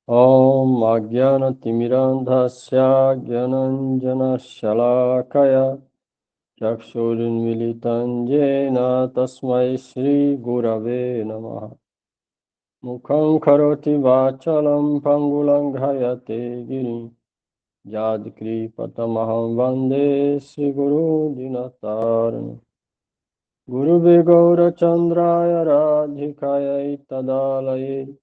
Om Ajnana-timirandhasya Gyananjana-shalakaya Chakshurinmilitam Jena Tasmai Shri Gurave Namaha. Mukham karoti vachalam pangulang ghayate girim Yadkripatamaham vande Sri Guru Dinataram. Gurube Gaura Chandraya Radhikaya Tadalaye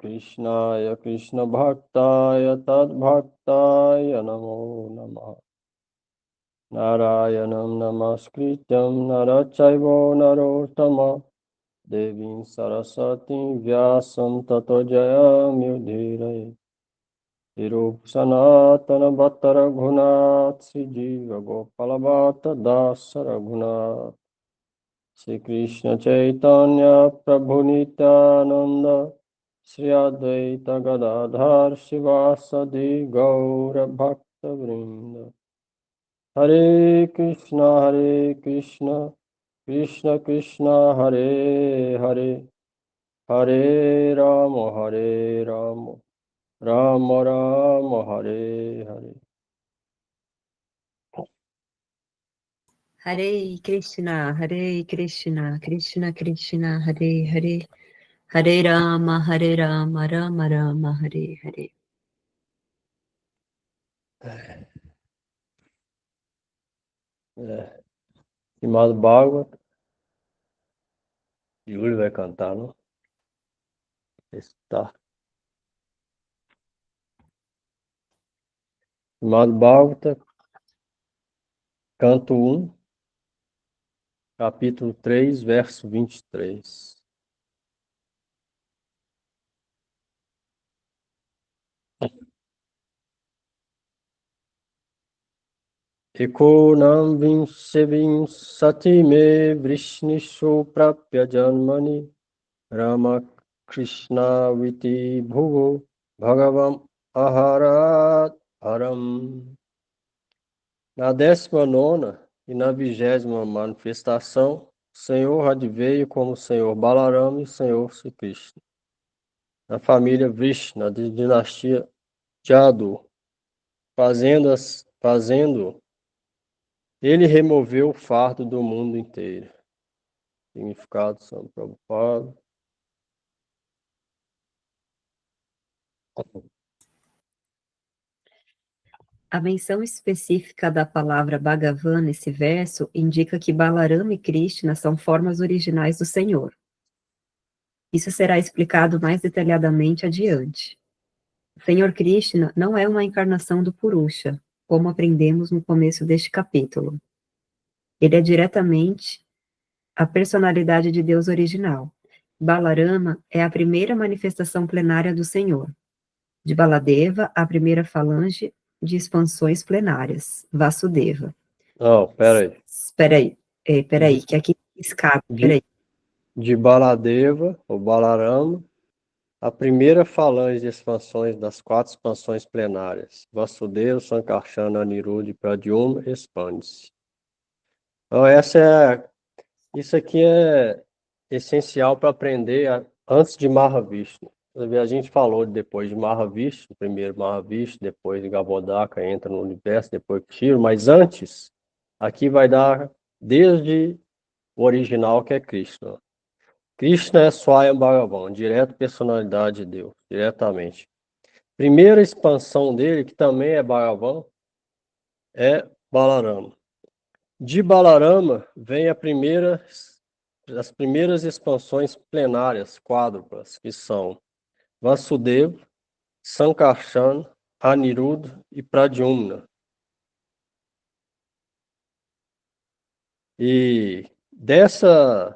Krishnaya Krishna Bhaktaya Tadbhaktaya Namo Namaha. Narayanam Namaskrityam Narachaivo Narottama Devim Saraswati Vyasam Tato Jayamyudhiraye Tirup Sanatana Bhattara Gunat Sri Jiva Gopala Bhatta Dasa Raghunath Sri Krishna Chaitanya Prabhu Nityananda Sri Advaita Gadadhar Shivasadi Gaura Bhakta Vrinda Hare Krishna Krishna Krishna Hare Hare Hare Rama Rama Rama Hare Hare. Hare Krishna, Krishna Krishna, Hare Hare, Hare Rama, Rama Rama, Hare Hare. Estimado Bhagavad, Júlio vai cantar, não? Está. Estimado Bhagavad, canto 1, capítulo 3, verso 23. Ekonam vinsevim satime vrishnishu prapya janmani Rama Krishna viti bhuvo bhagavam aharat haram. Na 19ª e na 20ª manifestação, o Senhor adveio como o Senhor Balarama e o Senhor Sri Krishna. Na família Vrishna, de dinastia Jadu, fazendo, ele removeu o fardo do mundo inteiro. Significado São Prabhupada. A menção específica da palavra Bhagavan nesse verso indica que Balarama e Krishna são formas originais do Senhor. Isso será explicado mais detalhadamente adiante. O Senhor Krishna não é uma encarnação do Purusha, como aprendemos no começo deste capítulo. Ele é diretamente a personalidade de Deus original. Balarama é a primeira manifestação plenária do Senhor. De Baladeva, a primeira falange de expansões plenárias, Vasudeva. Não, Peraí, que aqui escapa, peraí. De Baladeva, ou Balarama, a primeira falange de expansões das 4 expansões plenárias, Vasudeva, Sankarsana, Aniruddha e Pradyumna, expande-se. Então, isso aqui é essencial para aprender antes de Mahavishnu. A gente falou depois de Mahavishnu, primeiro Mahavishnu, depois de Gabodaka, entra no universo, depois Kshira, mas antes, aqui vai dar desde o original, que é Krishna. Krishna é Swayam Bhagavan, direto personalidade de Deus, diretamente. Primeira expansão dele, que também é Bhagavan, é Balarama. De Balarama vem as primeiras expansões plenárias, quádruplas, que são Vasudeva, Sankarsana, Aniruddha e Pradyumna. E dessas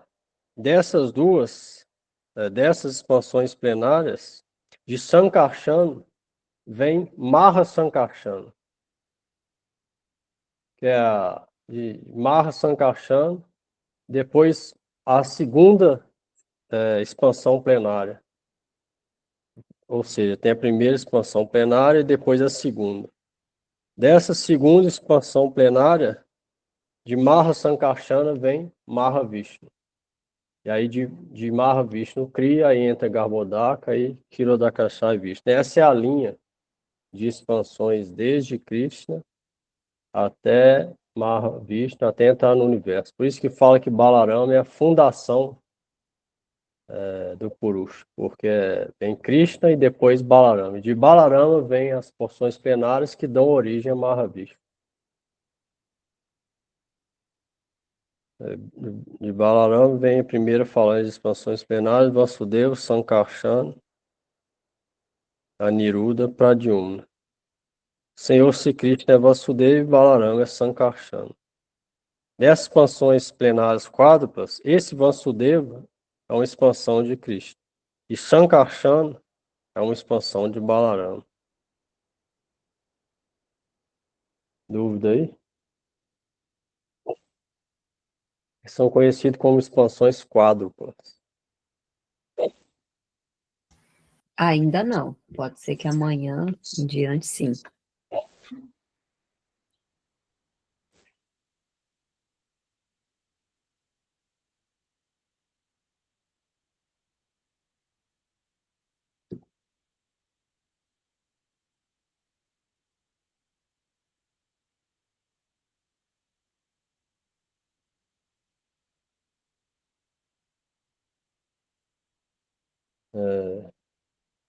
expansões plenárias, de Sankarsana vem Maha Sankarsana, que é a de Maha Sankarsana, depois a segunda expansão plenária. Ou seja, tem a primeira expansão plenária e depois a segunda. Dessa segunda expansão plenária, de Maha Sankarsana vem Mahavishnu. E aí de Maha Vishnu Kriya, aí entra Garbhodaka e Kshirodakashayi Vishnu. Essa é a linha de expansões desde Krishna até Maha Vishnu, até entrar no universo. Por isso que fala que Balarama é a fundação do Purusha, porque vem Krishna e depois Balarama. De Balarama vem as porções plenárias que dão origem a Mahavishnu. De Balarama vem a primeira falange de expansões plenárias, Vasudeva, Sankarsana, Aniruddha, Pradyumna. Senhor Sri Krishna é Vasudeva e Balarama é Sankarsana. Dessas expansões plenárias quádruplas, esse Vasudeva é uma expansão de Krishna. E Sankarsana é uma expansão de Balarama. Dúvida aí? São conhecidos como expansões quádruplas. Ainda não. Pode ser que amanhã em diante, sim.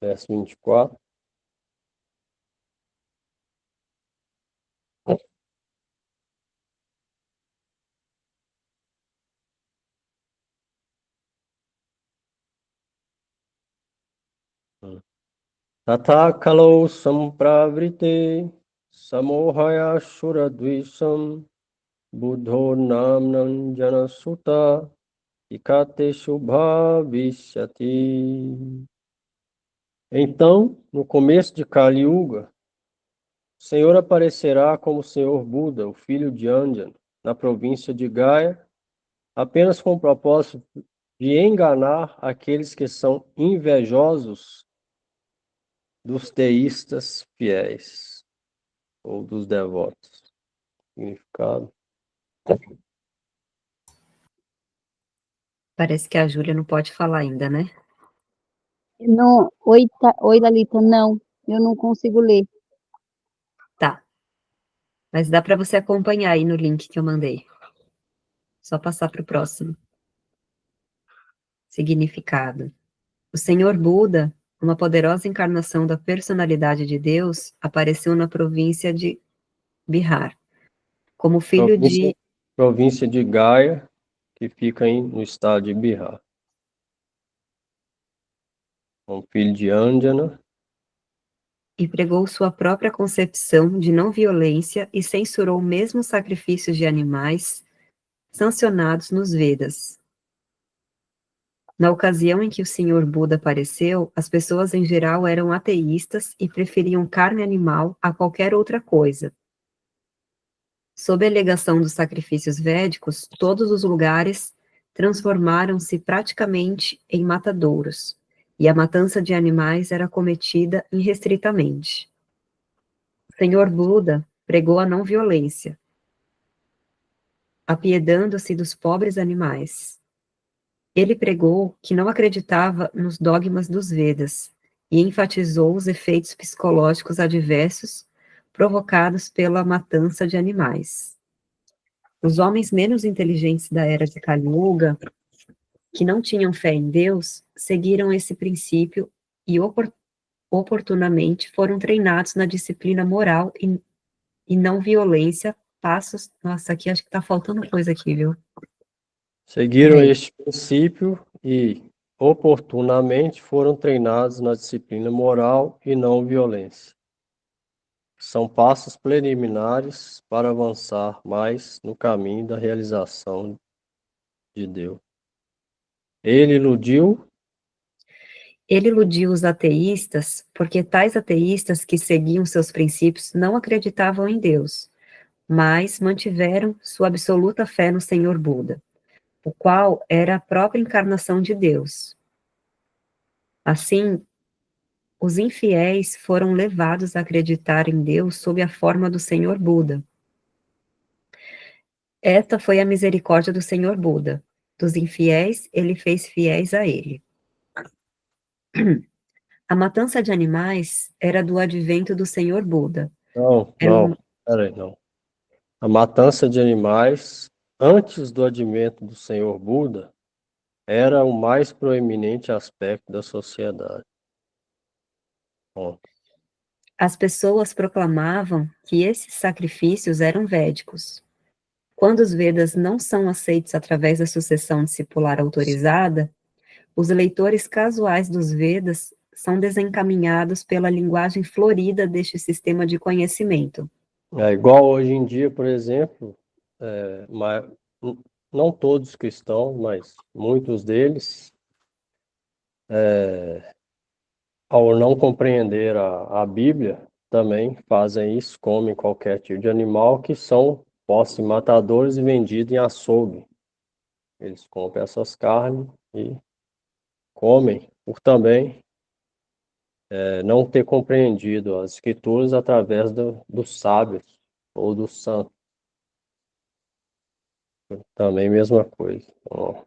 Verso 24. Tata kalau sampravrite samohaya shuradvisham buddho namnam janasuta ikate shubha vishyati. Então, no começo de Kali Yuga, o Senhor aparecerá como o Senhor Buda, o filho de Anjana, na província de Gaya, apenas com o propósito de enganar aqueles que são invejosos dos teístas fiéis, ou dos devotos. Significado. Parece que a Júlia não pode falar ainda, né? Não, oi, Lalita, não, eu não consigo ler. Tá. Mas dá para você acompanhar aí no link que eu mandei. Só passar para o próximo. Significado. O Senhor Buda, uma poderosa encarnação da personalidade de Deus, apareceu na província de Bihar, como filho de... Província de Gaya, que fica no estado de Bihar. Um filho de Anjana. E pregou sua própria concepção de não violência e censurou mesmo os sacrifícios de animais sancionados nos Vedas. Na ocasião em que o Senhor Buda apareceu, as pessoas em geral eram ateístas e preferiam carne animal a qualquer outra coisa. Sob a alegação dos sacrifícios védicos, todos os lugares transformaram-se praticamente em matadouros, e a matança de animais era cometida irrestritamente. O Senhor Buda pregou a não violência, apiedando-se dos pobres animais. Ele pregou que não acreditava nos dogmas dos Vedas e enfatizou os efeitos psicológicos adversos provocados pela matança de animais. Os homens menos inteligentes da era de Kali Yuga, que não tinham fé em Deus, seguiram esse princípio e oportunamente foram treinados na disciplina moral e não violência, passos... Nossa, aqui acho que tá faltando coisa aqui, viu? Seguiram este princípio e oportunamente foram treinados na disciplina moral e não violência. São passos preliminares para avançar mais no caminho da realização de Deus. Ele iludiu os ateístas, porque tais ateístas que seguiam seus princípios não acreditavam em Deus, mas mantiveram sua absoluta fé no Senhor Buda, o qual era a própria encarnação de Deus. Assim, os infiéis foram levados a acreditar em Deus sob a forma do Senhor Buda. Esta foi a misericórdia do Senhor Buda. dos infiéis, ele fez fiéis a ele. A matança de animais era do advento do Senhor Buda. Peraí, não. A matança de animais, antes do advento do Senhor Buda, era o mais proeminente aspecto da sociedade. Bom, As pessoas proclamavam que esses sacrifícios eram védicos. Quando os Vedas não são aceitos através da sucessão discipular autorizada, os leitores casuais dos Vedas são desencaminhados pela linguagem florida deste sistema de conhecimento. é igual hoje em dia, por exemplo, não todos cristãos, mas muitos deles, ao não compreender a Bíblia, também fazem isso, comem qualquer tipo de animal que são postos em matadores e vendidos em açougue. Eles compram essas carnes e comem, por também não ter compreendido as escrituras através dos sábios ou dos santos. Também mesma coisa. Então,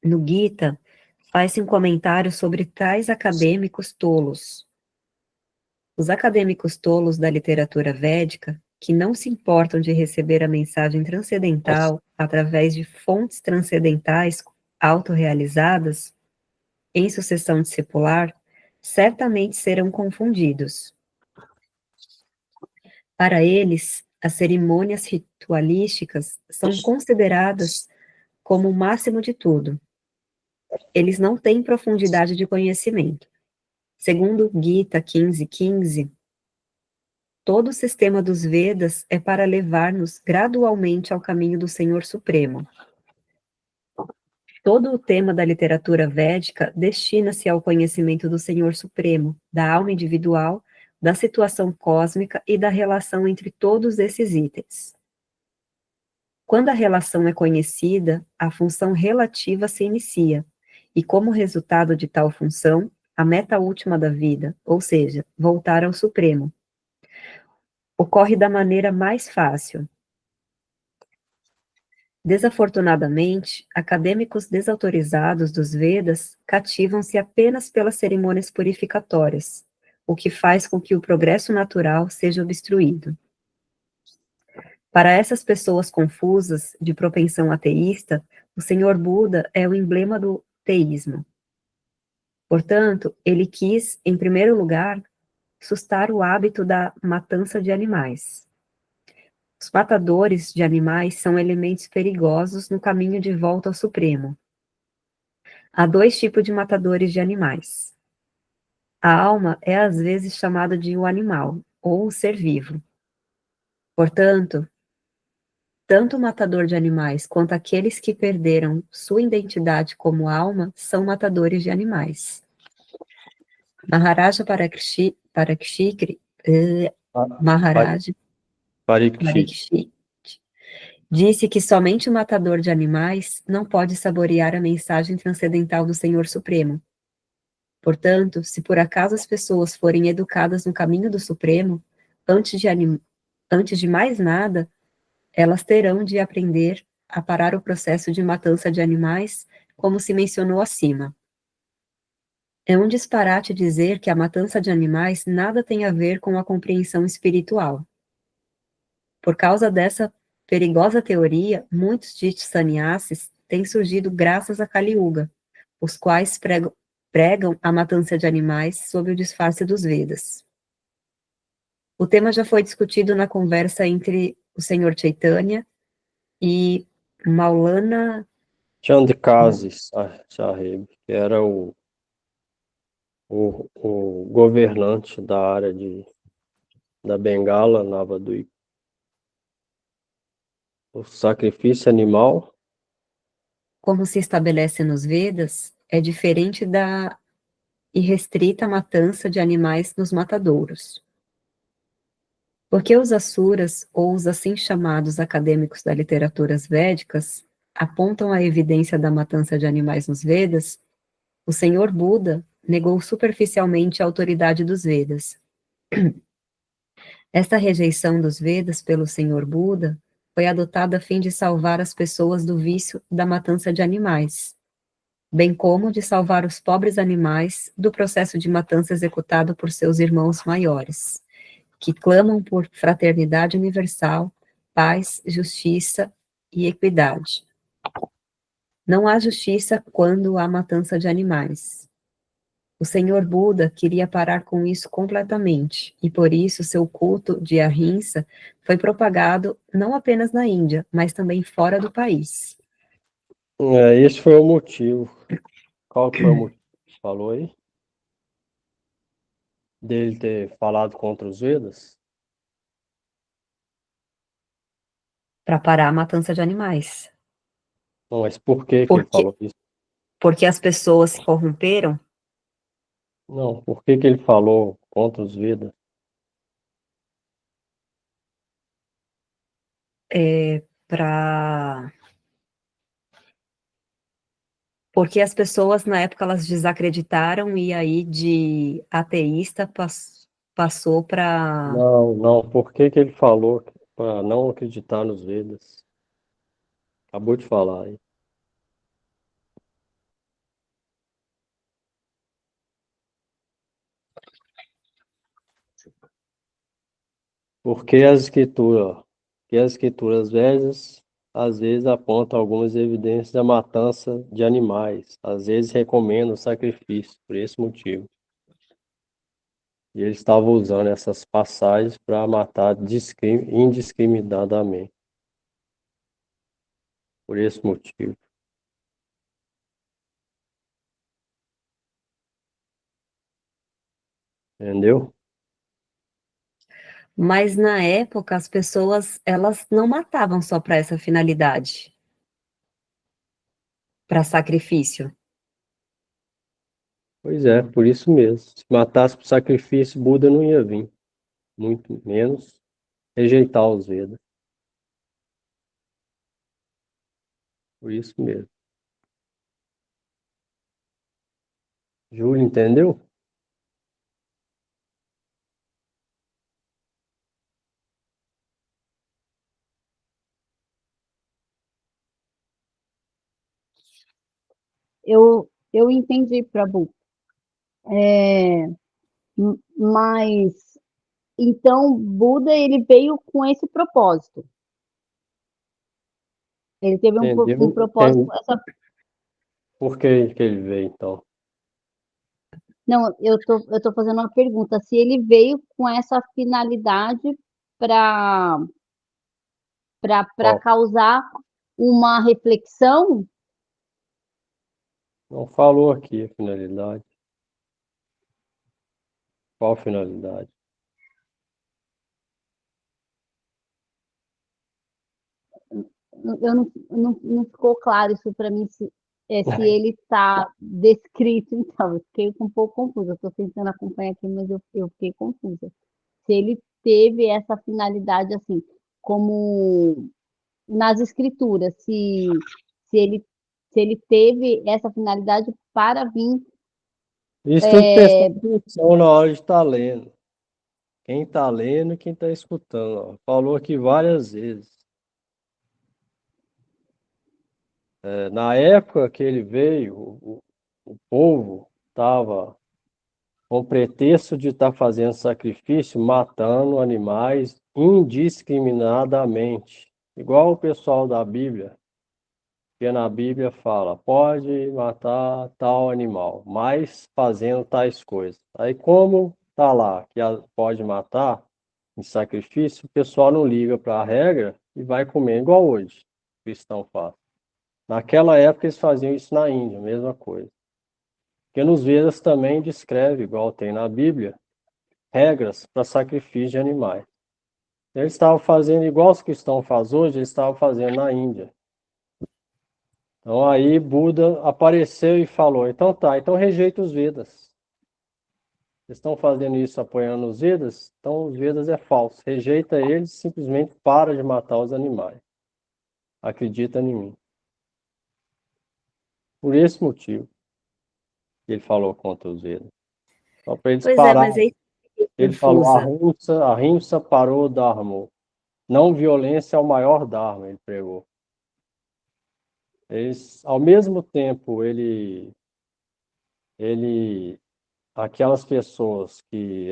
No Gita, faz-se um comentário sobre tais acadêmicos tolos. Os acadêmicos tolos da literatura védica, que não se importam de receber a mensagem transcendental através de fontes transcendentais autorrealizadas, em sucessão discipular, certamente serão confundidos. Para eles, as cerimônias ritualísticas são consideradas como o máximo de tudo. Eles não têm profundidade de conhecimento. Segundo Gita 15:15, todo o sistema dos Vedas é para levar-nos gradualmente ao caminho do Senhor Supremo. Todo o tema da literatura védica destina-se ao conhecimento do Senhor Supremo, da alma individual, da situação cósmica e da relação entre todos esses itens. Quando a relação é conhecida, a função relativa se inicia, e como resultado de tal função, a meta última da vida, ou seja, voltar ao Supremo, ocorre da maneira mais fácil. Desafortunadamente, acadêmicos desautorizados dos Vedas cativam-se apenas pelas cerimônias purificatórias, o que faz com que o progresso natural seja obstruído. Para essas pessoas confusas, de propensão ateísta, o Senhor Buda é o emblema do teísmo. Portanto, ele quis, em primeiro lugar, sustar o hábito da matança de animais. Os matadores de animais são elementos perigosos no caminho de volta ao Supremo. Há dois tipos de matadores de animais. A alma é às vezes chamada de o animal, ou o ser vivo. Portanto, tanto o matador de animais quanto aqueles que perderam sua identidade como alma são matadores de animais. Maharaja Parikshit disse que somente o matador de animais não pode saborear a mensagem transcendental do Senhor Supremo. Portanto, se por acaso as pessoas forem educadas no caminho do Supremo, antes de mais nada, elas terão de aprender a parar o processo de matança de animais, como se mencionou acima. É um disparate dizer que a matança de animais nada tem a ver com a compreensão espiritual. Por causa dessa perigosa teoria, muitos ditos sannyasis têm surgido graças a Kali Yuga, os quais pregam a matança de animais sob o disfarce dos Vedas. O tema já foi discutido na conversa entre o Senhor Chaitanya e Maulana Chandrikazi Sahib, que era o governante da área da Bengala, Navadvip. O sacrifício animal, como se estabelece nos Vedas, é diferente da irrestrita matança de animais nos matadouros. Porque os asuras, ou os assim chamados acadêmicos da literatura védicas, apontam a evidência da matança de animais nos Vedas, o Senhor Buda negou superficialmente a autoridade dos Vedas. Esta rejeição dos Vedas pelo Senhor Buda foi adotado a fim de salvar as pessoas do vício da matança de animais, bem como de salvar os pobres animais do processo de matança executado por seus irmãos maiores, que clamam por fraternidade universal, paz, justiça e equidade. Não há justiça quando há matança de animais. O Senhor Buda queria parar com isso completamente, e por isso seu culto de Ahimsa foi propagado não apenas na Índia, mas também fora do país. Esse foi o motivo. Qual que foi o motivo que você falou aí? Dele ter falado contra os Vedas? Para parar a matança de animais. Não, mas por que que ele Porque, falou isso? porque as pessoas se corromperam. Não, por que que ele falou contra os Vedas? Para Porque as pessoas, na época, elas desacreditaram e aí de ateísta passou para... Não, por que que ele falou para não acreditar nos Vedas? Acabou de falar aí. Porque as escrituras velhas às vezes apontam algumas evidências da matança de animais, às vezes recomendam sacrifício, por esse motivo. E ele estava usando essas passagens para matar indiscriminadamente, por esse motivo. Entendeu? Mas na época as pessoas, elas não matavam só para essa finalidade, para sacrifício. Pois é, por isso mesmo. Se matasse por sacrifício, Buda não ia vir. Muito menos rejeitar os Vedas. Por isso mesmo. Júlio, entendeu? Eu entendi, Prabhu. Mas então Buda ele veio com esse propósito. Ele teve um Entendeu? propósito com essa. Por que ele veio, então? Não, eu tô fazendo uma pergunta. Se ele veio com essa finalidade para para Qual? causar uma reflexão. Não falou aqui a finalidade. Qual finalidade? Não ficou claro isso para mim, se ele está descrito, então, eu fiquei um pouco confusa, estou tentando acompanhar aqui, mas eu fiquei confusa. Se ele teve essa finalidade, assim, como nas escrituras, se ele, se ele teve essa finalidade para vir. Isso tem que prestar atenção na hora de estar lendo. Quem está lendo e quem está escutando. Ó. Falou aqui várias vezes. Na época que ele veio, o povo estava com o pretexto de estar fazendo sacrifício, matando animais indiscriminadamente. Igual o pessoal da Bíblia, que na Bíblia fala, pode matar tal animal, mas fazendo tais coisas. Aí como está lá que pode matar em sacrifício, o pessoal não liga para a regra e vai comer igual hoje, o cristão faz. Naquela época eles faziam isso na Índia, a mesma coisa. Porque nos Vedas também descreve, igual tem na Bíblia, regras para sacrifício de animais. Eles estavam fazendo igual os cristãos fazem hoje, eles estavam fazendo na Índia. Então aí Buda apareceu e falou, então tá, então rejeita os Vedas. Vocês estão fazendo isso apoiando os Vedas? Então os Vedas é falso. Rejeita eles, simplesmente para de matar os animais. Acredita em mim. Por esse motivo que ele falou contra os Vedas. Só para eles Pois é, mas pararem. aí eu fiquei Ele falou, confusa. a rimsa parou o Dharma. Não violência é o maior Dharma, ele pregou. Ao mesmo tempo, aquelas pessoas que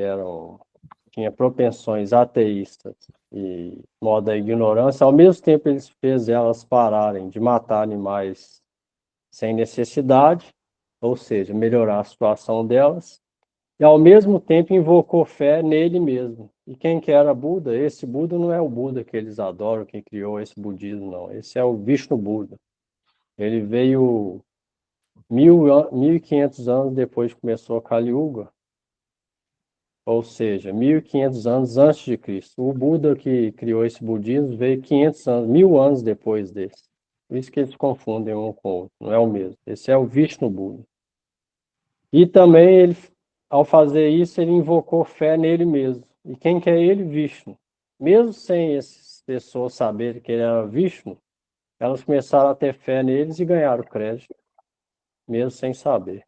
tinham propensões ateístas e modo da ignorância, ao mesmo tempo ele fez elas pararem de matar animais sem necessidade, ou seja, melhorar a situação delas, e ao mesmo tempo invocou fé nele mesmo. E quem que era Buda? Esse Buda não é o Buda que eles adoram, quem criou esse budismo, não. Esse é o Vishnu Buda. Ele veio 1500 anos depois que começou a Kali Yuga, ou seja, 1500 anos antes de Cristo. O Buda que criou esse budismo veio 500 anos, 1000 anos depois desse. Por isso que eles confundem um com o outro, não é o mesmo. Esse é o Vishnu Buda. E também ele, ao fazer isso, ele invocou fé nele mesmo. E quem que é ele? Vishnu. Mesmo sem essas pessoas saberem que ele era Vishnu, elas começaram a ter fé neles e ganharam crédito, mesmo sem saber.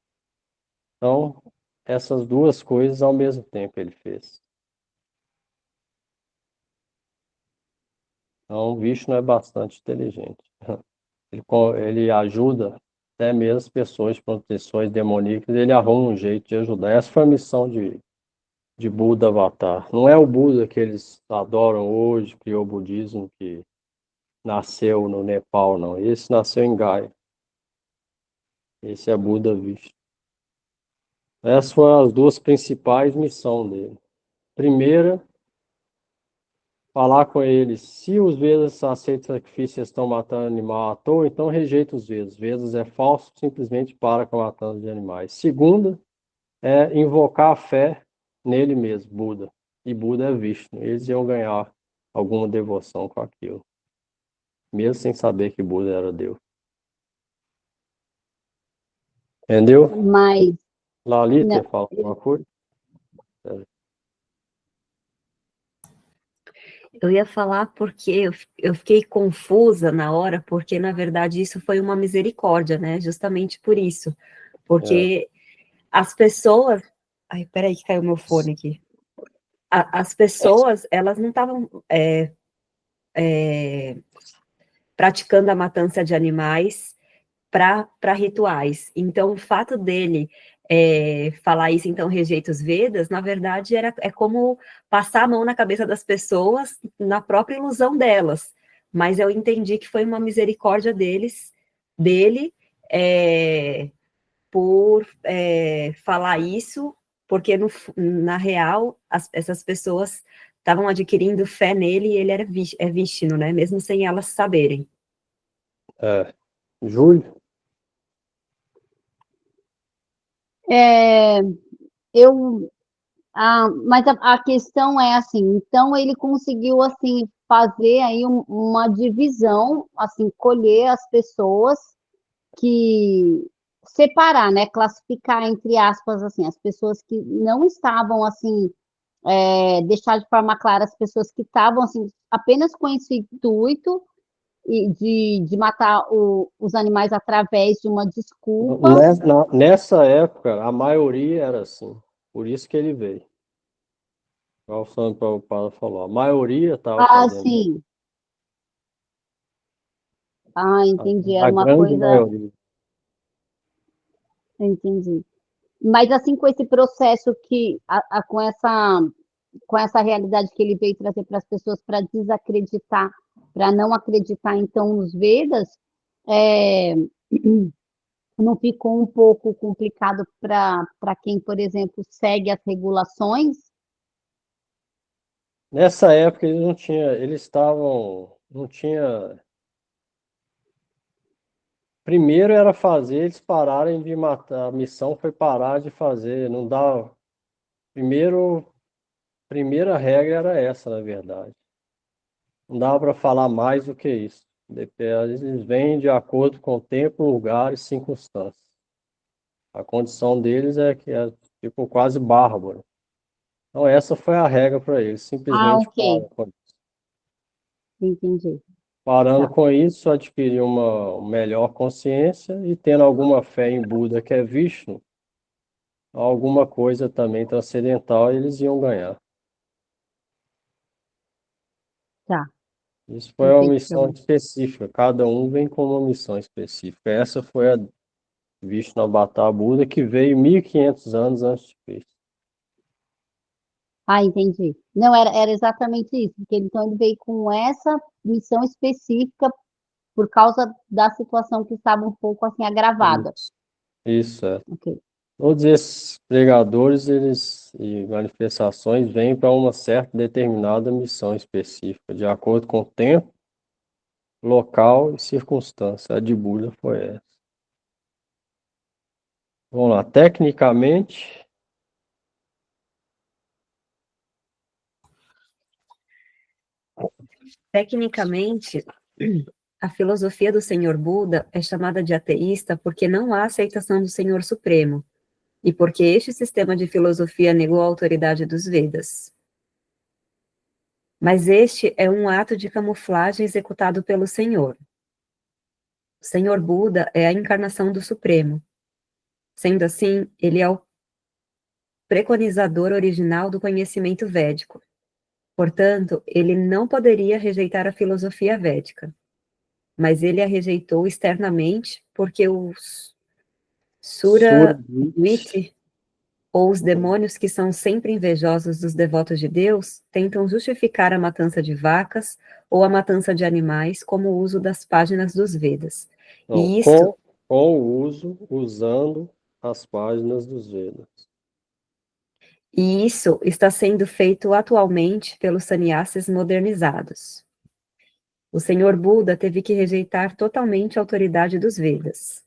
Então, essas duas coisas ao mesmo tempo ele fez. Então, o Vishnu é bastante inteligente. Ele ajuda até mesmo as pessoas de proteções demoníacas, ele arruma um jeito de ajudar. Essa foi a missão de Buda Avatar. Não é o Buda que eles adoram hoje, criou o budismo, que nasceu no Nepal, não. Esse nasceu em Gaia. Esse é Buda Vishnu. Essas foram as duas principais missões dele. Primeira, falar com eles, se os Vedas aceitam sacrifício e estão matando animal à toa, então rejeita os Vedas. Vedas é falso, simplesmente para com a matança de animais. Segunda, é invocar a fé nele mesmo, Buda. E Buda é Vishnu. Eles iam ganhar alguma devoção com aquilo, mesmo sem saber que Buda era Deus. Entendeu? Mas, Lalita, não, fala alguma coisa? Eu ia falar porque eu fiquei confusa na hora, porque na verdade isso foi uma misericórdia, né? Justamente por isso. Porque as pessoas. Ai, peraí que caiu meu fone aqui. As pessoas, elas não estavam praticando a matança de animais para rituais. Então, o fato dele falar isso, então, rejeita os Vedas, na verdade, é como passar a mão na cabeça das pessoas na própria ilusão delas. Mas eu entendi que foi uma misericórdia dele, por falar isso, porque na real, essas pessoas estavam adquirindo fé nele e ele era Vishnu, né? Mesmo sem elas saberem. Júlio? é, eu, mas a questão é assim, então ele conseguiu assim fazer aí uma divisão, assim, colher as pessoas que separar, né, classificar entre aspas assim, as pessoas que não estavam assim, deixar de forma clara as pessoas que estavam assim apenas com esse intuito e de matar os animais através de uma desculpa. Nessa época, a maioria era assim. Por isso que ele veio. Igual o São Paulo falou. A maioria estava Ah, fazendo isso. sim. Ah, entendi. A Era uma grande coisa. maioria. Entendi. Mas assim, com esse processo com essa realidade que ele veio trazer para as pessoas para desacreditar, para não acreditar então nos Vedas, é, não ficou um pouco complicado para quem, por exemplo, segue as regulações? Nessa época eles não tinham, eles estavam, não tinha. Primeiro era fazer eles pararem de matar. A missão foi parar de fazer. Não dá. Primeira regra era essa, na verdade. Não dava para falar mais do que isso. Eles vêm de acordo com o tempo, lugar e circunstâncias. A condição deles é que é tipo quase bárbaro. Então essa foi a regra para eles. Ah, Simplesmente ok. param. Entendi. Parando Tá. com isso, adquirir uma melhor consciência e tendo alguma fé em Buda, que é Vishnu, alguma coisa também transcendental, eles iam ganhar. Tá, Isso foi uma perfeito pra missão mim. específica, cada um vem com uma missão específica. Essa foi a Vishnavatar Buda, que veio 1500 anos antes de Cristo. Ah, entendi. Não, era exatamente isso, porque então ele veio com essa missão específica por causa da situação que estava um pouco assim agravada. Isso, é. Ok. Todos esses pregadores e manifestações vêm para uma certa determinada missão específica, de acordo com o tempo, local e circunstância. A de Buda foi essa. Vamos lá, tecnicamente, Tecnicamente, a filosofia do Senhor Buda é chamada de ateísta porque não há aceitação do Senhor Supremo, e porque este sistema de filosofia negou a autoridade dos Vedas. Mas este é um ato de camuflagem executado pelo Senhor. O Senhor Buda é a encarnação do Supremo. Sendo assim, ele é o preconizador original do conhecimento védico. Portanto, ele não poderia rejeitar a filosofia védica, mas ele a rejeitou externamente porque os Surbhut, Sura-Dviti, ou os demônios que são sempre invejosos dos devotos de Deus, tentam justificar a matança de vacas ou a matança de animais como o uso das páginas dos Vedas. não, E isto, com o uso, usando as páginas dos Vedas. e isso está sendo feito atualmente pelos sannyasis modernizados. O Senhor Buda teve que rejeitar totalmente a autoridade dos Vedas.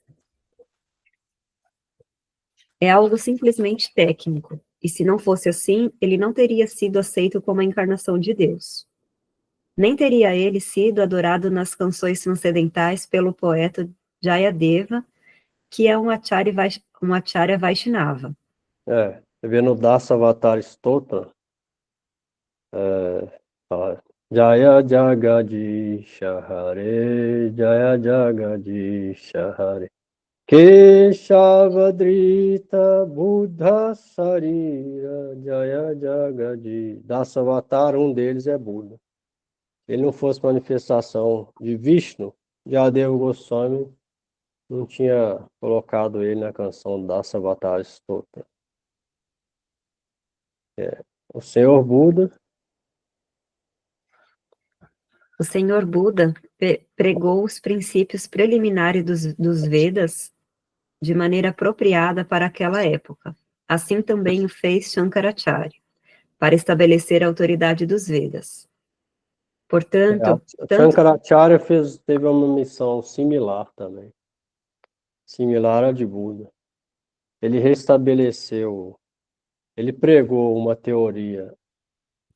É algo simplesmente técnico, e se não fosse assim, ele não teria sido aceito como a encarnação de Deus. Nem teria ele sido adorado nas canções transcendentais pelo poeta Jayadeva, que é um Acharya Vaishnava. Você vê no Dasavatar Stotra, fala, Jaya Jagadisha Hare, Jaya Jagadisha Hare, Keshavadrita Buddha Sarira, Jaya Jagadi. Dasavatar, um deles é Buda. Se ele não fosse manifestação de Vishnu, Jadeva Goswami não tinha colocado ele na canção Dasavatar Stotra. O Senhor Buda, O Senhor Buda pregou os princípios preliminares dos Vedas de maneira apropriada para aquela época. Assim também o fez Shankaracharya, para estabelecer a autoridade dos Vedas. Portanto, tanto Shankaracharya teve uma missão similar também, similar à de Buda. Ele restabeleceu, ele pregou uma teoria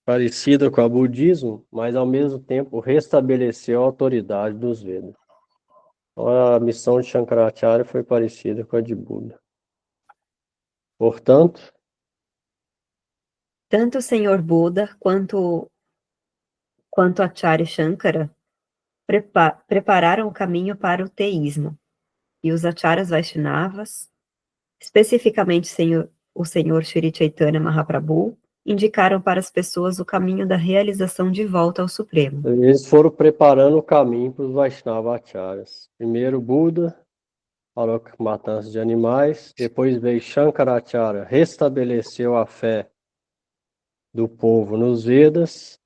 parecida com a budismo, mas ao mesmo tempo restabeleceu a autoridade dos Vedas. Então, a missão de Shankaracharya foi parecida com a de Buda. Portanto, tanto o Senhor Buda quanto Acharya Shankara prepararam o caminho para o teísmo, e os Acharyas Vaishnavas, especificamente o Senhor Shri Chaitanya Mahaprabhu, indicaram para as pessoas o caminho da realização de volta ao Supremo. eles foram preparando o caminho para os Vaishnavacharyas. Primeiro Buda falou que matança de animais, depois veio Shankaracharya, restabeleceu a fé do povo nos Vedas.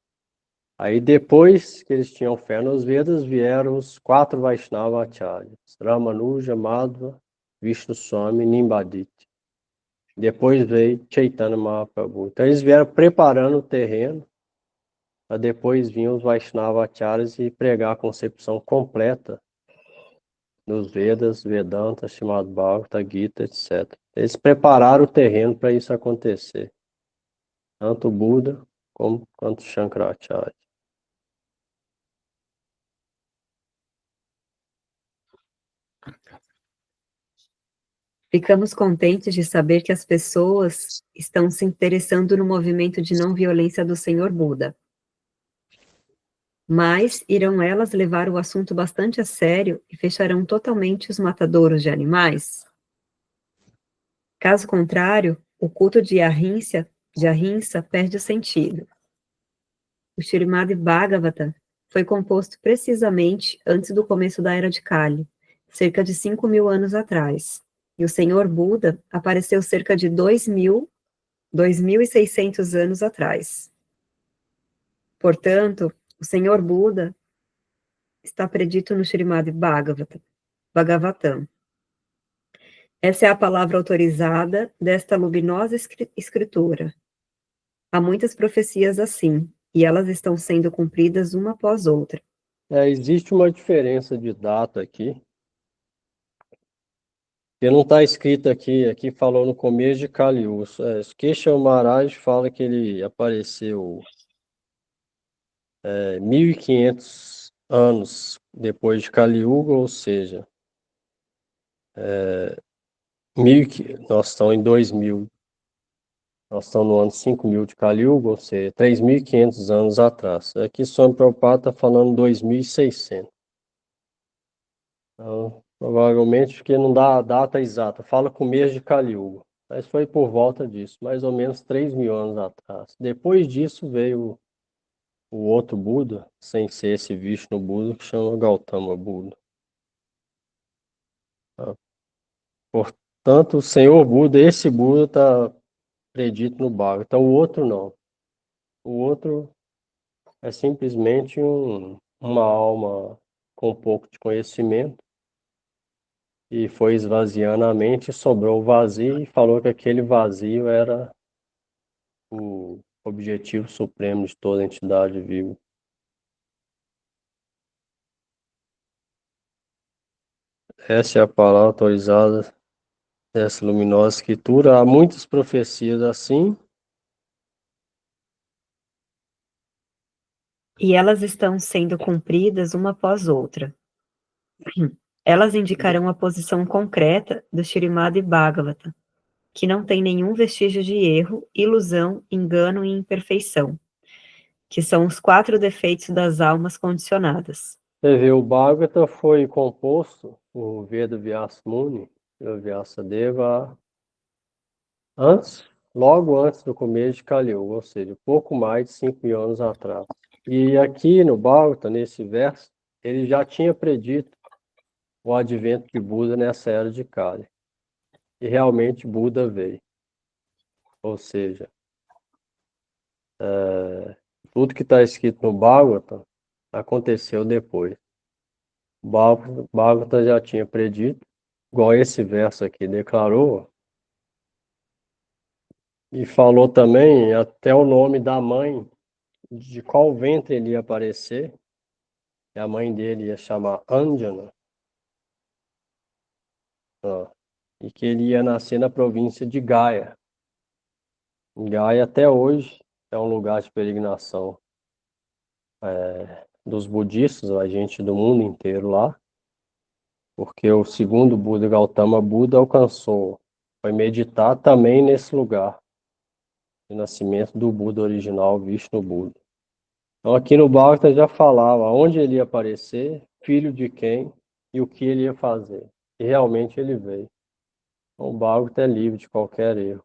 Aí depois que eles tinham fé nos Vedas, vieram os 4 Vaishnavacharyas, Ramanuja, Madhva, Vishnu Swami, Nimbaditi. Depois veio Chaitanya Mahaprabhu. Então eles vieram preparando o terreno para depois vir os Vaishnavacharyas e pregar a concepção completa nos Vedas, Vedanta, Srimad Bhagavata Gita, etc. Eles prepararam o terreno para isso acontecer. Tanto o Buda quanto Shankaracharya. Ficamos contentes de saber que as pessoas estão se interessando no movimento de não violência do Senhor Buda. Mas irão elas levar o assunto bastante a sério e fecharão totalmente os matadouros de animais? Caso contrário, o culto de Ahimsa perde o sentido. O Srimad Bhagavatam foi composto precisamente antes do começo da Era de Kali, cerca de 5.000 anos atrás, e o Senhor Buda apareceu cerca de 2.600 anos atrás. Portanto, o Senhor Buda está predito no Srimad Bhagavatam. Essa é a palavra autorizada desta luminosa escritura. Há muitas profecias assim, e elas estão sendo cumpridas uma após outra. Existe uma diferença de data aqui, que não está escrito aqui falou no começo de Kali Yuga. Keshav Maharaj fala que ele apareceu 1.500 anos depois de Kali Yuga, ou seja, nós estamos em 2000, nós estamos no ano 5.000 de Kali Yuga, ou seja, 3.500 anos atrás. Aqui Swami Prabhupada está falando 2.600. Então, provavelmente porque não dá a data exata, fala começo de Kali Yuga. Mas foi por volta disso, mais ou menos 3.000 anos atrás. Depois disso veio o outro Buda, sem ser esse Vishnu Buda, que chama Gautama Buda. Tá? Portanto, o Senhor Buda, esse Buda está predito no Bhagavad. Então, o outro não. O outro é simplesmente uma alma com um pouco de conhecimento e foi esvaziando a mente, sobrou o vazio e falou que aquele vazio era o objetivo supremo de toda entidade viva. Essa é a palavra autorizada dessa luminosa escritura. Há muitas profecias assim. E elas estão sendo cumpridas uma após outra. Elas indicarão a posição concreta do Srimad Bhagavatam, que não tem nenhum vestígio de erro, ilusão, engano e imperfeição, que são os 4 defeitos das almas condicionadas. Você vê, o Bhagavata foi composto por Veda Vyasa Muni, Vyasadeva, logo antes do começo de Kali Yuga, ou seja, pouco mais de 5.000 anos atrás. E aqui no Bhagavata, nesse verso, ele já tinha predito o advento de Buda nessa era de Kali. E realmente Buda veio. Ou seja, tudo que está escrito no Bhagavata aconteceu depois. O Bhagavata já tinha predito, igual esse verso aqui declarou, e falou também até o nome da mãe, de qual ventre ele ia aparecer, e a mãe dele ia chamar Anjana, ó, e que ele ia nascer na província de Gaya. Gaya até hoje é um lugar de peregrinação dos budistas, a gente do mundo inteiro lá, porque o segundo Buda, Gautama Buda, foi meditar também nesse lugar, de nascimento do Buda original, Vishnu Buda. Então aqui no Bhagavata já falava onde ele ia aparecer, filho de quem e o que ele ia fazer. E realmente ele veio. Então, o Bhagavata é livre de qualquer erro.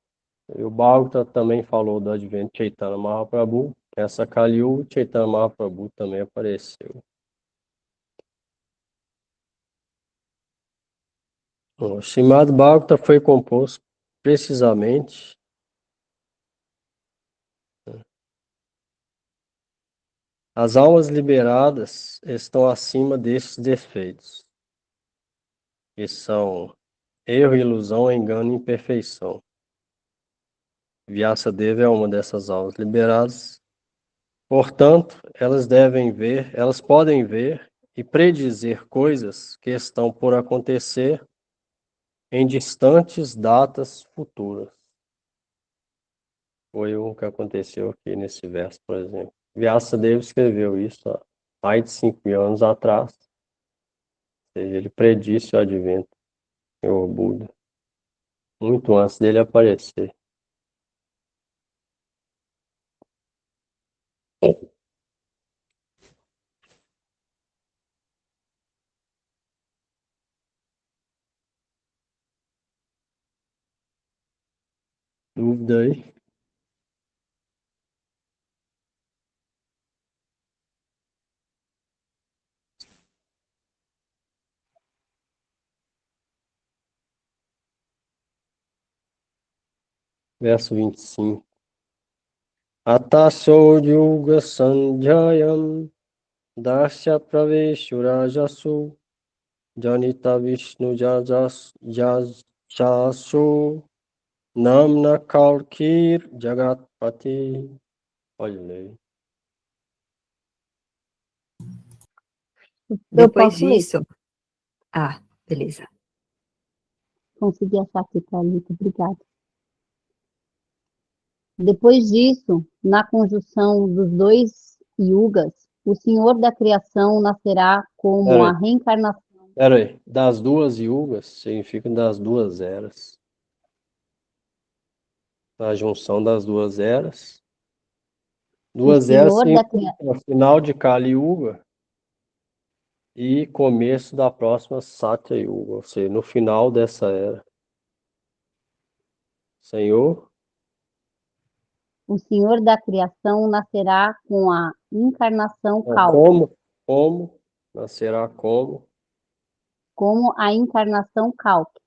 E o Bhagavata também falou do advento de Chaitanya Mahaprabhu, que essa Kali Yuga, Chaitanya Mahaprabhu também apareceu. O Srimad Bhagavata foi composto precisamente as almas liberadas estão acima desses defeitos, que são erro, ilusão, engano e imperfeição. Vyasadeva é uma dessas almas liberadas. Portanto, elas podem ver e predizer coisas que estão por acontecer em distantes datas futuras. Foi o que aconteceu aqui nesse verso, por exemplo. Vyasadeva escreveu isso há mais de 5.000 anos atrás. Ou seja, ele predisse o advento do Senhor Buda, muito antes dele aparecer. Dúvida aí? Verso 25. Ataso yuga sanjayam dasya praveshurajasu janita vishnu jajasu namna kalkir jagatpati. Pode ler. Eu Depois posso ler. disso, beleza. Consegui achar aqui, Thalita. Obrigada. Depois disso, na conjunção dos dois yugas, o Senhor da criação nascerá como a reencarnação. Peraí, das duas yugas significa das duas eras. A junção das duas eras. Duas eras Senhor da significa o final de Kali Yuga e começo da próxima Satya Yuga, ou seja, no final dessa era. Senhor, O Senhor da criação nascerá com a encarnação então, Kalki, como, nascerá como a encarnação Kalki,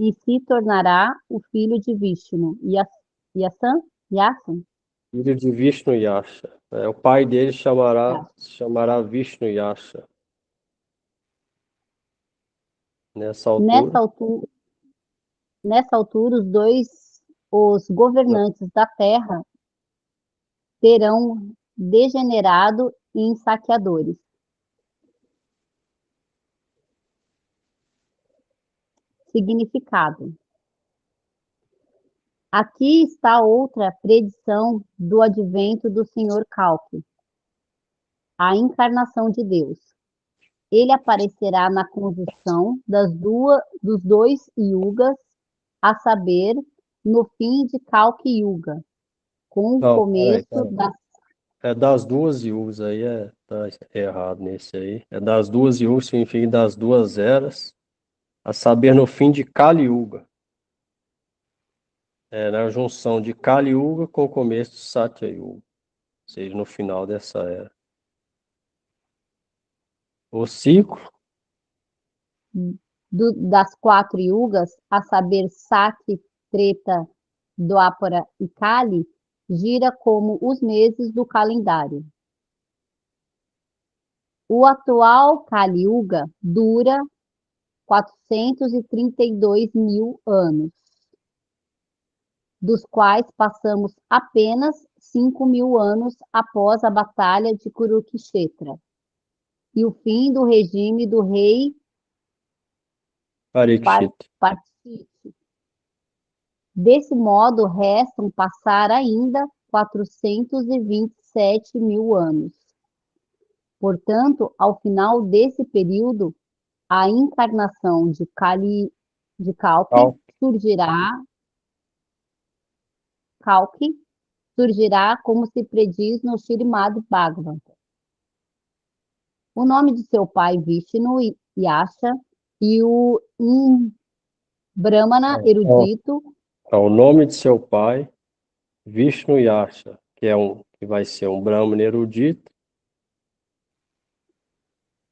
e se tornará o filho de Vishnu, Yasan, filho de Vishnu Yasha. O pai dele chamará Vishnu Yasha. Nessa altura, os governantes da terra terão degenerado em saqueadores. Significado. Aqui está outra predição do advento do Senhor Kalki, a encarnação de Deus. Ele aparecerá na conjunção dos dois yugas, a saber, no fim de Kalki Yuga, com o começo da... É das duas yugas aí, tá errado nesse aí. É das duas yugas, significa das duas eras, a saber, no fim de Kali Yuga. Na junção de Kali Yuga com o começo de Satya Yuga, ou seja, no final dessa era. O ciclo das 4 yugas, a saber, Sati, Treta, Dwapara e Kali, gira como os meses do calendário. O atual Kali Yuga dura 432 mil anos, dos quais passamos apenas 5 mil anos após a Batalha de Kurukshetra e o fim do regime do rei Parikshit. Desse modo, restam passar ainda 427 mil anos. Portanto, ao final desse período, a encarnação de Kalki surgirá como se prediz no Srimad Bhagavatam. O nome de seu pai Vishnu Yasha e o Brahmana erudito. O nome de seu pai Vishnu Yasha, que vai ser um Brahmana erudito.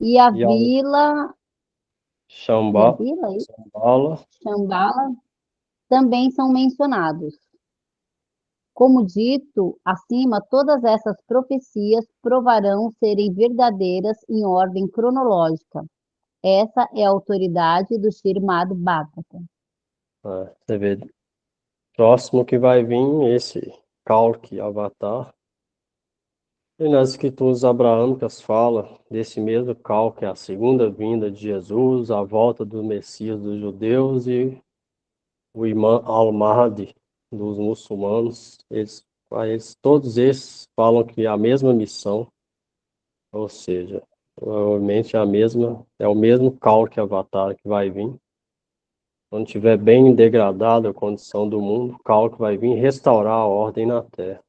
E a vila Shambhala também são mencionados. Como dito acima, todas essas profecias provarão serem verdadeiras em ordem cronológica. Essa é a autoridade do Srimad Bhagavatam. Você vê, próximo que vai vir esse Kalki Avatar. E nas escrituras abraâmicas fala desse mesmo Kalki, a segunda vinda de Jesus, a volta do Messias dos judeus e o Imam al-Mahdi dos muçulmanos. Todos esses falam que é a mesma missão, ou seja, provavelmente é o mesmo Kalki Avatar que vai vir. Quando estiver bem degradada a condição do mundo, o Kalki vai vir restaurar a ordem na Terra.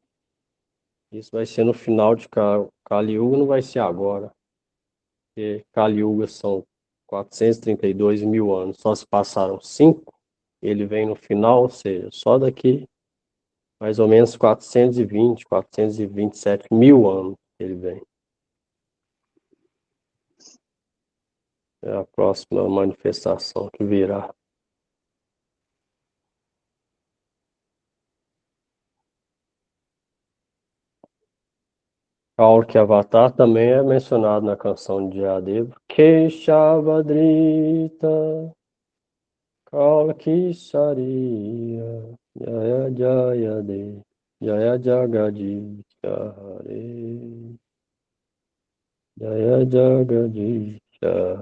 Isso vai ser no final de Kali Yuga, não vai ser agora. Porque Kali Yuga são 432 mil anos, só se passaram 5. Ele vem no final, ou seja, só daqui mais ou menos 427 mil anos ele vem. É a próxima manifestação que virá. Paulo que Avatar também é mencionado na canção de Jayadeva. Keshavadrita, Kaula Kisaria, Jaya Jaya De, Jaya Jagadisha Hare, Jaya Jagadisha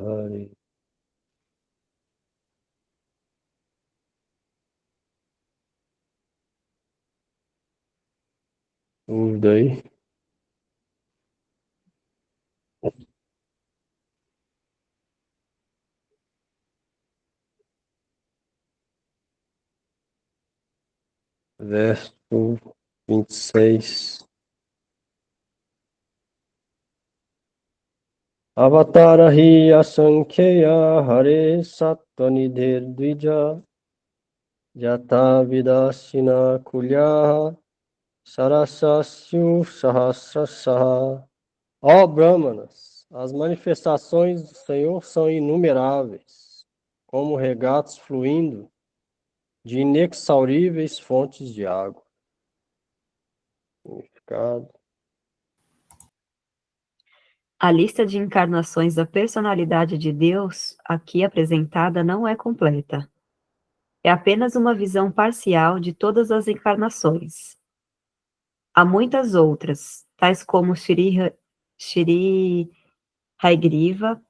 Hare. Dúvida aí? Verso 26. Avatara hi asankheya hare sattanidher dvija jata vidasina kulyaha sarasasyu sahasrasaha. Ó Brahmanas, as manifestações do Senhor são inumeráveis, como regatos fluindo de inexauríveis fontes de água. Significado. A lista de encarnações da personalidade de Deus, aqui apresentada, não é completa. É apenas uma visão parcial de todas as encarnações. Há muitas outras, tais como Shri Haigriva,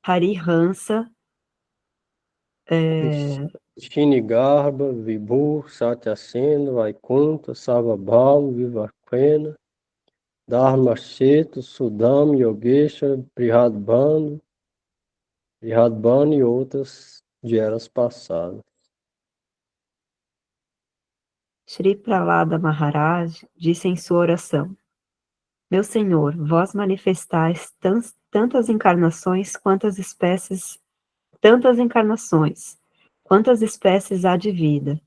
Harihansa, Shinigarbha, Vibhu, Satyasena, Vaikuntha, Sarvabhauma, Vivaquena, Dharmasheta, Sudama, Yogeshwara, Brihadbanu e outras de eras passadas. Shri Prahlada Maharaj disse em sua oração: Meu Senhor, vós manifestais tantas encarnações quantas espécies há de vida,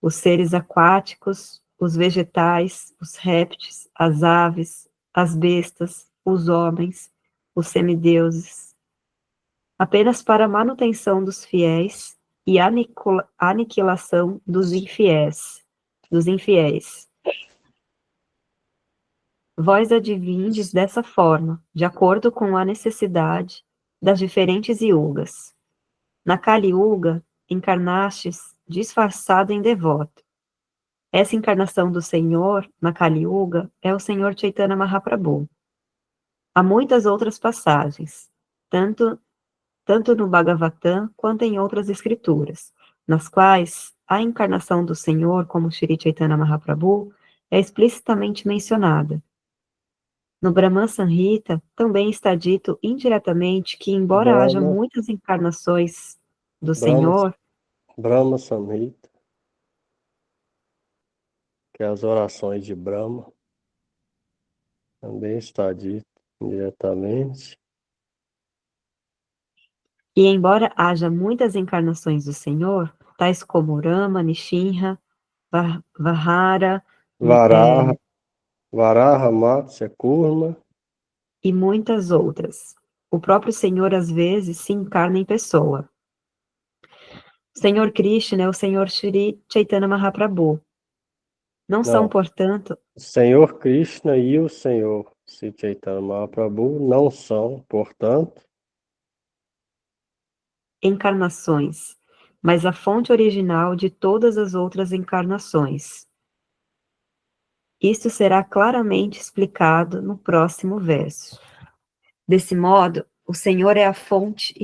os seres aquáticos, os vegetais, os répteis, as aves, as bestas, os homens, os semideuses, apenas para a manutenção dos fiéis e aniquilação dos infiéis. Vós advindes dessa forma, de acordo com a necessidade das diferentes yugas. Na Kali Yuga, encarnastes disfarçado em devoto. Essa encarnação do Senhor, na Kali Yuga, é o Senhor Chaitanya Mahaprabhu. Há muitas outras passagens, tanto no Bhagavatam quanto em outras escrituras, nas quais a encarnação do Senhor como Shri Chaitanya Mahaprabhu é explicitamente mencionada. No Brahman Samhita também está dito indiretamente que, embora haja muitas encarnações do Senhor, Brahma Samhita, que é as orações de Brahma, também está dito indiretamente. e embora haja muitas encarnações do Senhor, tais como Rama, Nishinra, Vahara, Varaha, Matsya, Kurma, e muitas outras, o próprio Senhor às vezes se encarna em pessoa. O Senhor Krishna é o Senhor Shri Chaitanya Mahaprabhu. Não são, portanto, o Senhor Krishna e o Senhor Sri Chaitanya Mahaprabhu não são, portanto, encarnações, mas a fonte original de todas as outras encarnações. Isto será claramente explicado no próximo verso. Desse modo, o Senhor é a fonte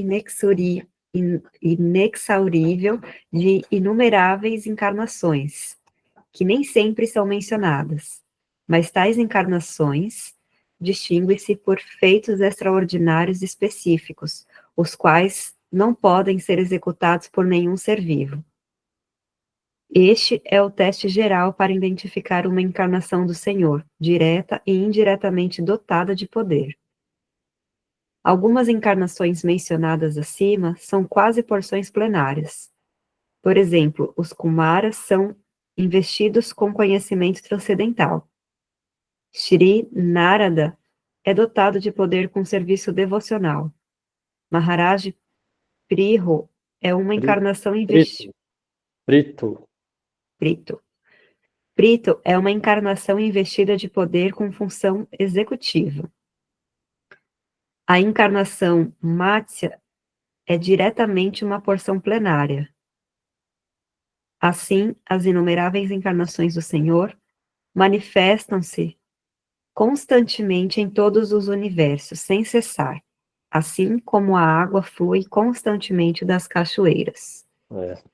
inexaurível de inumeráveis encarnações, que nem sempre são mencionadas, mas tais encarnações distinguem-se por feitos extraordinários específicos, os quais não podem ser executados por nenhum ser vivo. Este é o teste geral para identificar uma encarnação do Senhor, direta e indiretamente dotada de poder. Algumas encarnações mencionadas acima são quase porções plenárias. Por exemplo, os Kumaras são investidos com conhecimento transcendental. Shri Narada é dotado de poder com serviço devocional. Maharaj Priho é uma encarnação investida. Prito é uma encarnação investida de poder com função executiva. A encarnação Matsya é diretamente uma porção plenária. Assim, as inumeráveis encarnações do Senhor manifestam-se constantemente em todos os universos, sem cessar, assim como a água flui constantemente das cachoeiras.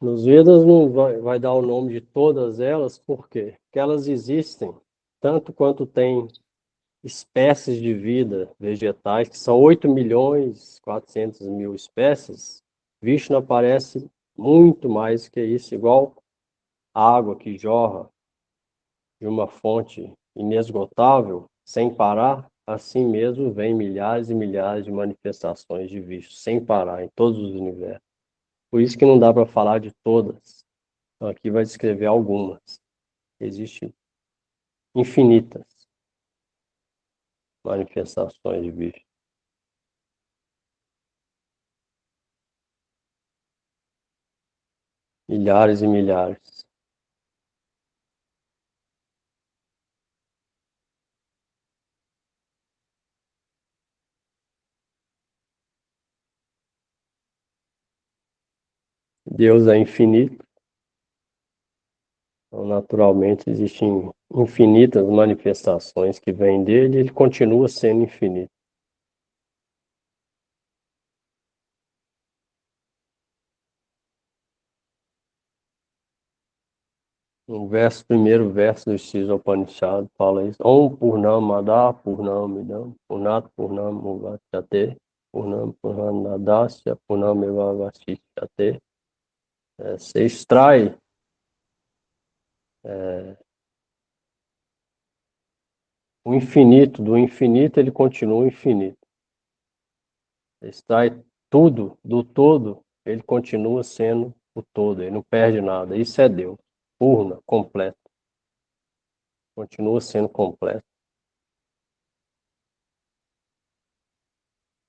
Nos Vedas não vai dar o nome de todas elas, por quê? Porque elas existem, tanto quanto tem espécies de vida vegetais, que são 8.400.000 espécies. Vishnu aparece muito mais que isso, igual a água que jorra de uma fonte inesgotável, sem parar, assim mesmo vem milhares e milhares de manifestações de Vishnu, sem parar, em todos os universos. Por isso que não dá para falar de todas. Então, aqui vai descrever algumas. Existem infinitas manifestações de Vishnu. Milhares e milhares. Deus é infinito, então, naturalmente existem infinitas manifestações que vêm dele e ele continua sendo infinito. No primeiro verso do Sisa Upanishad fala isso. Om Purnamada Purnamidam Purnat Purnamudachyate Purnam Purnamidasya Purnameva Vasishyate. Você extrai o infinito do infinito, ele continua infinito. Você extrai tudo do todo, ele continua sendo o todo, ele não perde nada. Isso é Deus. Purna, completo. Continua sendo completo.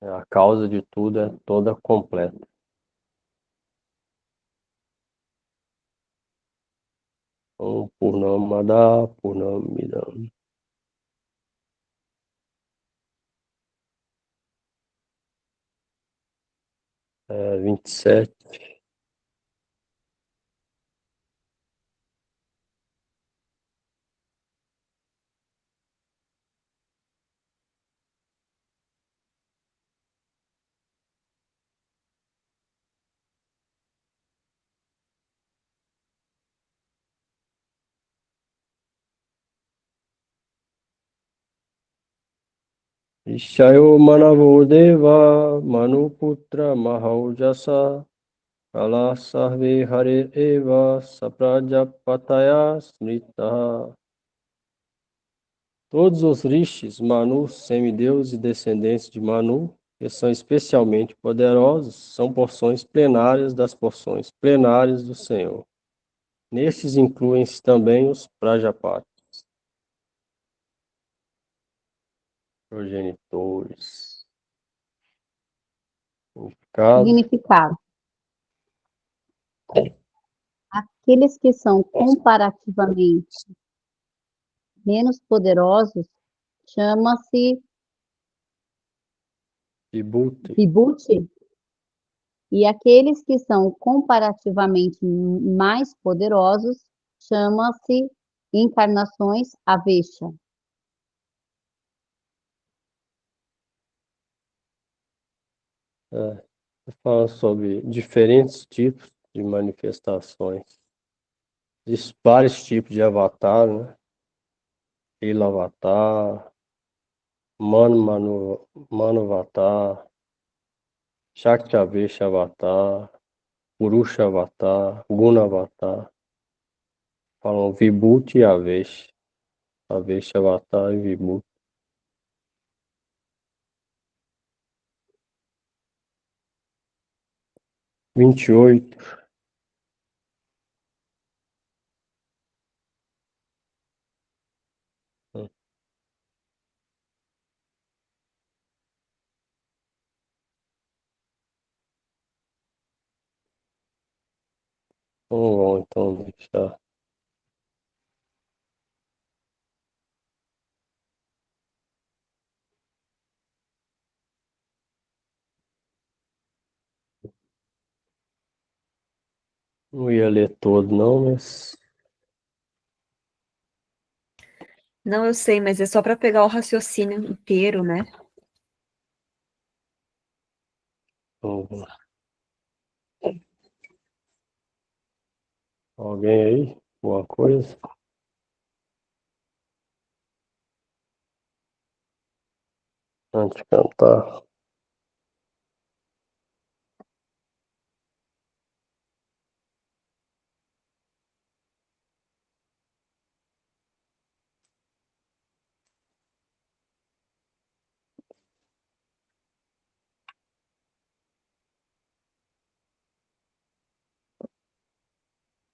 A causa de tudo é toda completa. Om Purnamada Purnamidam. 27. Ishayo Manavodeva Manuputra Mahaujasa Kala Sarve Hare Eva Saprajapataya Smrita. Todos os rishis, Manu, semideuses e descendentes de Manu, que são especialmente poderosos, são porções plenárias das porções plenárias do Senhor. Nestes incluem-se também os Prajapatis, progenitores. Significado. Significado. Aqueles que são comparativamente menos poderosos chama-se Vibhuti. Vibhuti, e aqueles que são comparativamente mais poderosos chama-se encarnações Avesha. Fala sobre diferentes tipos de manifestações. Existem vários tipos de avatar, né? Lila Avatar, Manu Avatar, Shaktavesha Avatar, Purusha Avatar, Guna Avatar. Falam Vibhuti e Avesha. Avesha Avatar e Vibhuti. 28. Vamos então deixar. Não ia ler todo, não, mas. Não, eu sei, mas é só para pegar o raciocínio inteiro, né? Vamos lá. Alguém aí? Alguma coisa? Antes de cantar.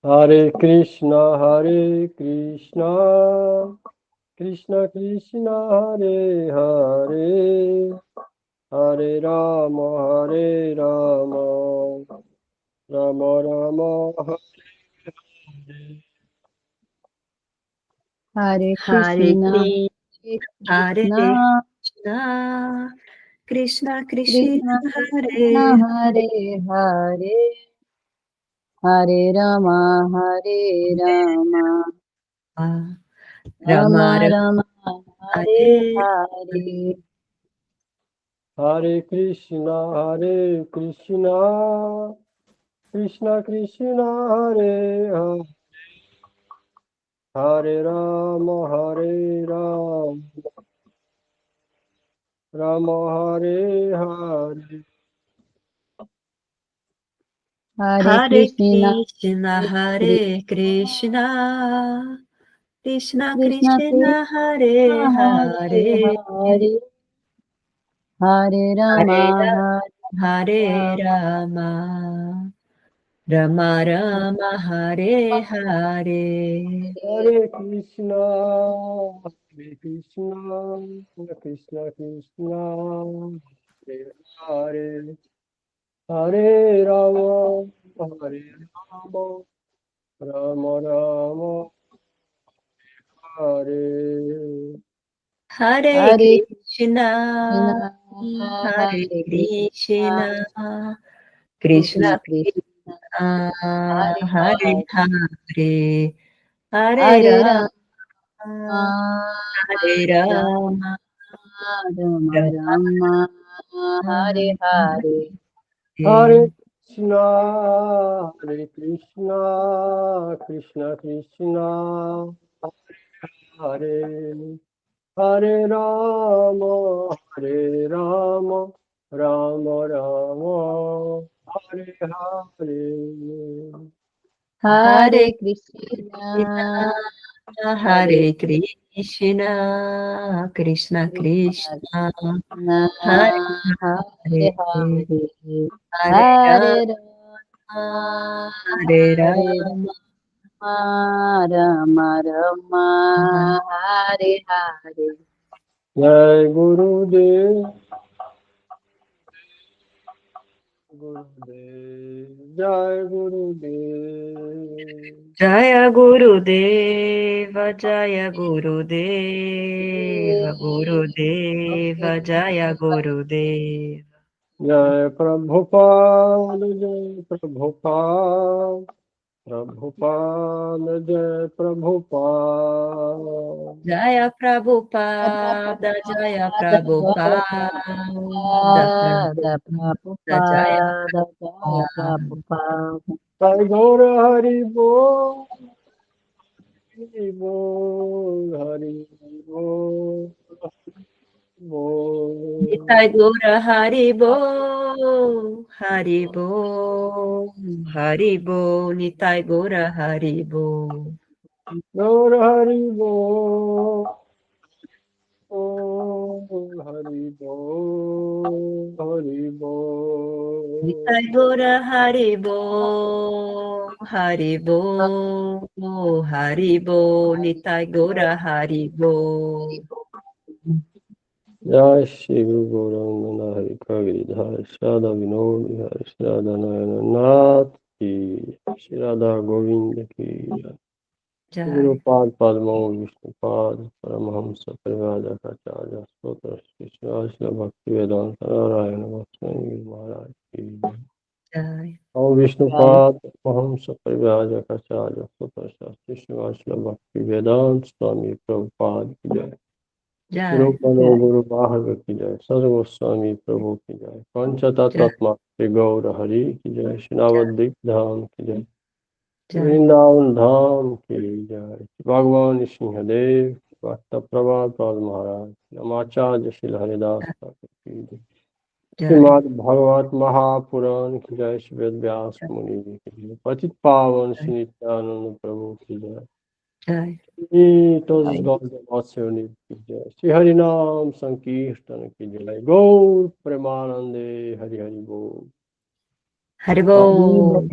Hare Krishna, Krishna Krishna, Hare Hare, Hare Rama, Rama Rama, Hare Hare Hare Krishna, Krishna, Krishna Krishna, Krishna Krishna, Hare Hare Hare, Hare Rama, Hare Rama, Rama, Rama Rama Rama, Hare Hare Hare. Hare Krishna, Krishna Krishna, Hare Hare, Hare Rama, Rama Hare Hare. Hare Hare Krishna, Krishna, Hare Hare Krishna, Krishna Krishna Krishna, Krishna, Hare Hare Hare, Hare, Hare Hare Rama, Rama, Hare Hare Rama, Rama, Rama Rama, Hare Hare. Hare Krishna, Krishna Krishna, Hare Hare, Hare Rama, Rama Rama, Hare. Hare Hare Krishna, Krishna, Hare Hare Krishna, Krishna, Krishna Krishna Krishna, Krishna, Hare Hare Hare, Hare, Hare Hare Rama, Rama, Hare Hare Rama, Rama, Rama Rama Rama, Hare Hare. Hare Krishna, Hare Krishna, Krishna Krishna, Hare Hare Rama, Hare Rama, Rama Rama, Hare Hare. Hare Hare Krishna, Krishna, Hare Hare Krishna, Krishna Krishna, Krishna, Krishna, Hare Hare Hare, Hare, Hare Hare Rama, Rama, Hare Hare Rama, Rama, Rama Rama, Hare Hare. Jai Gurudev, Gurudev, Jai Gurudev. Jaya Gurudeva, Jaya Gurudeva, Gurudeva, Jaya Gurudeva. Jai Prabhupada, Jai Prabhupada, Prabhupada, Jai Prabhupada. Jaya Prabhupada, Jaya Prabhupada, Prabhupada, Prabhupada, Jaya Prabhupada, Jaya Prabhupada. Prabhupada. Jai Gaura Hari Bol, Hari Bol, Hari Bol, Nitai Bol. Gora Haribo, Haribo, Haribo, Nitai Gora Haribo. Gaura Hari Bol, Hari Bol, Hari Bol. Nitai Gora Haribo, Haribo, Haribo, Nitai Gora Haribo. Jai Shri Guru Gauranga Hari Kagridhar Shada Vinod Hari Shada Nayana Nath Ki Shri Radha Govinda Ki Guru Jai, Pad Padma Vishnu Pad Paramahamsa Parivada Kacharya Stotra Shri Shri Bhakti Vedanta Narayana Bhakti Maharaj Ki Jai. ओम विष्णुपाद महम सपरिव्राजकाचार्य सुतशास्त्री श्रीवासला भक्ति वेदांत स्वामी प्रभुपाद की जय। जय गुरु गुरु बाहर की जय। सर्वस्वामी प्रभु की जय। पंचतत्मा श्री गौर हरि की जय। श्रीनावद्वीप धाम की जय। जय वृंदावन धाम की जय। भगवान सिंहदेव भक्त प्रभात महाराज नमाचार्य श्री हरिदास ठाकुर की जय। जय श्रीमद् भागवत महापुराण की जय। श्री वेद व्यास मुनि जी की जय। पतित पावन श्री नित्यानंद प्रभु की जय। जय श्री तुलसी गौर की जय। श्री हरि नाम संकीर्तन की जय। गौर प्रेमानंदे हरि हरि बोल। हरि बोल।